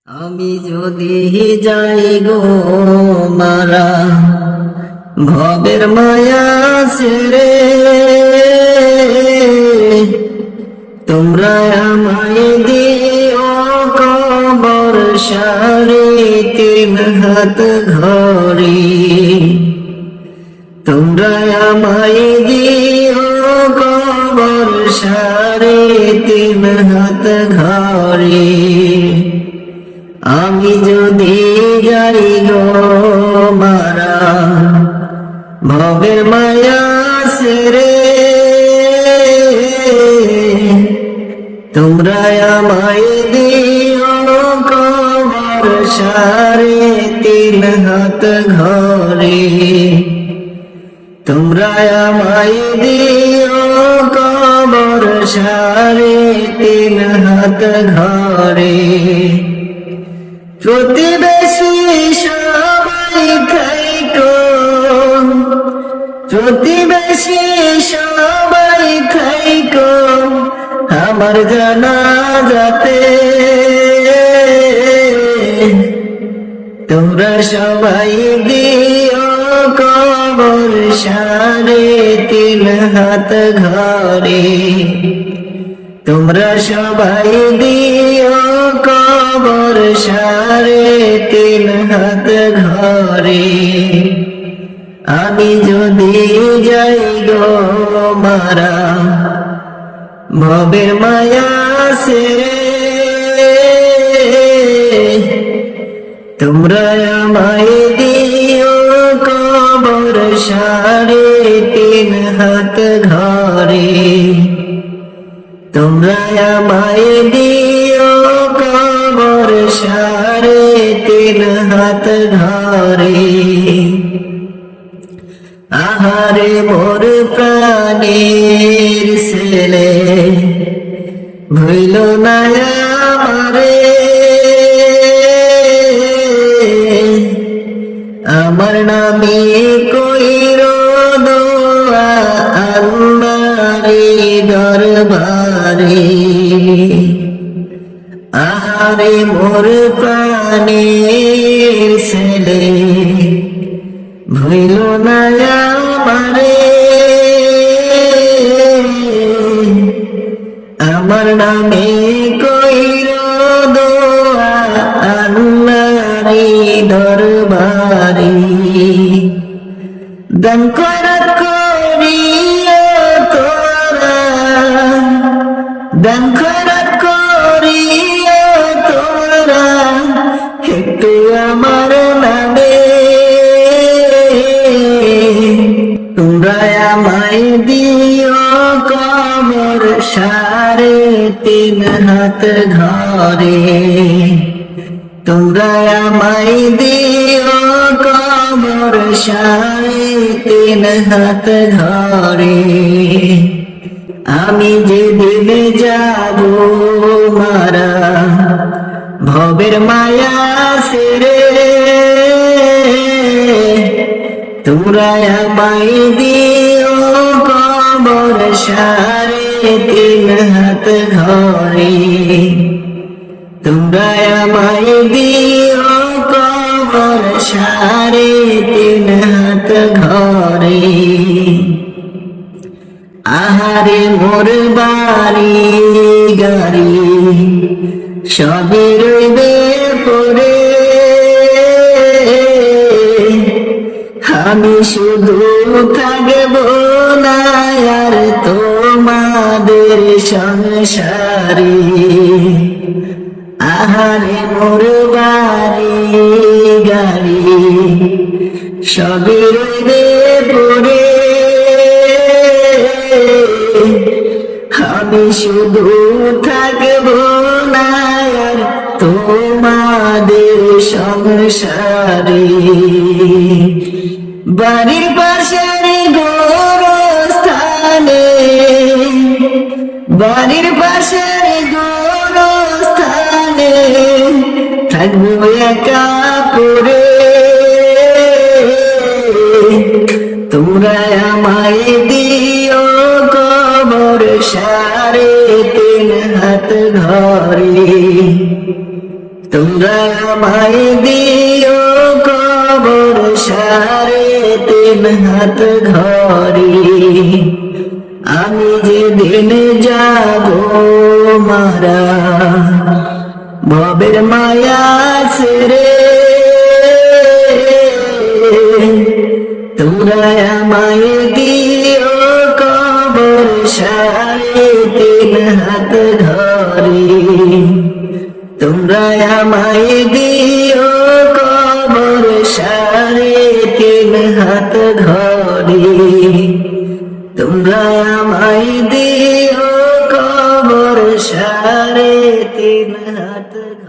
আমি যদি যাই গো মারা ভবের মায়া ছেড়ে, তোমরা আমায় দিও কবর সারি তিন হাত ঘরে। তোমরা আমায় দিও কবর সারি তিন হাত ঘরে। আমি যদি যাই গো মারা ভবের মায়া ছেড়ে, তোমরা আমায় দিও কবর সারি তিন হাত ঘরে। তোমরা আমায় দিও কবর সারি তিন হাত ঘরে। প্রতিবেশী সবাই খাইকো, প্রতিবেশী সবাই খাইকো আমার জানাজাতে। তোমরা সবাই দিও কবর সারি তিন হাত ঘরে। তোমরা সবাই দিও কবর সারি তিন হাত ঘরে। আমি যদি যাই গো মারা ভবের মায়া ছেড়ে, তোমরা আমায় দিও কবর সারি তিন হাত ঘরে। তোমরা আমায় দিও কবর সারি তিন হাত ঘরে। আহারে মোর প্রাণের ছেলে, ভুইল না আমারে। আমার নামে কইরো দোয়া আল্লাহরে দরবারে। আহারে মোর প্রাণের ছেলে, ভুইল না আমারে। আমার নামে কইরো দোয়া আল্লাহরে দরবারে। দান খয়রাত করিও তোরা, দান খয়রাত করিও তোরা একটু আমার নামে। তোমরা আমায় দিও কবর সারি তিন হাত ঘরে। তোমরা আমায় দিও কবর সারি তিন হাত ঘরে। আমি যেদিন যাব মারা ভবের মায়া ছেড়ে, তোমরা আমায় দিও কবর সারি তিন হাত ঘরে। তোমরা আমায় দিও কবর সারি তিন হাত ঘরে। আহারে মোর বাড়ি গাড়ি সবই রইবে পড়ে। আমি শুধু থাকব না আর তোমাদের সংসারে। আহারে মোর বাড়ি গাড়ি সবই রইবে পড়ে। আমি শুধু থাকব না আর তোমাদের সংসারে। বাড়ির পাশের গোরস্থানে, বাড়ির পাশের গোরস্থানে থাকবো একা পড়ে। তোমরা আমায় দিও কবর সারি তিন হাত ঘরে। তোমরা আমায় দিও কবর সারে 3 হাত ঘরে, আমি যেদিন যাব মারা ভবের মায়া ছেড়ে, তোমরা আমায় দিও কবর সারে 3 হাত ঘরে, তোমরা আমায় দিও কবর সারে 3 হাত ঘরে, তোমরা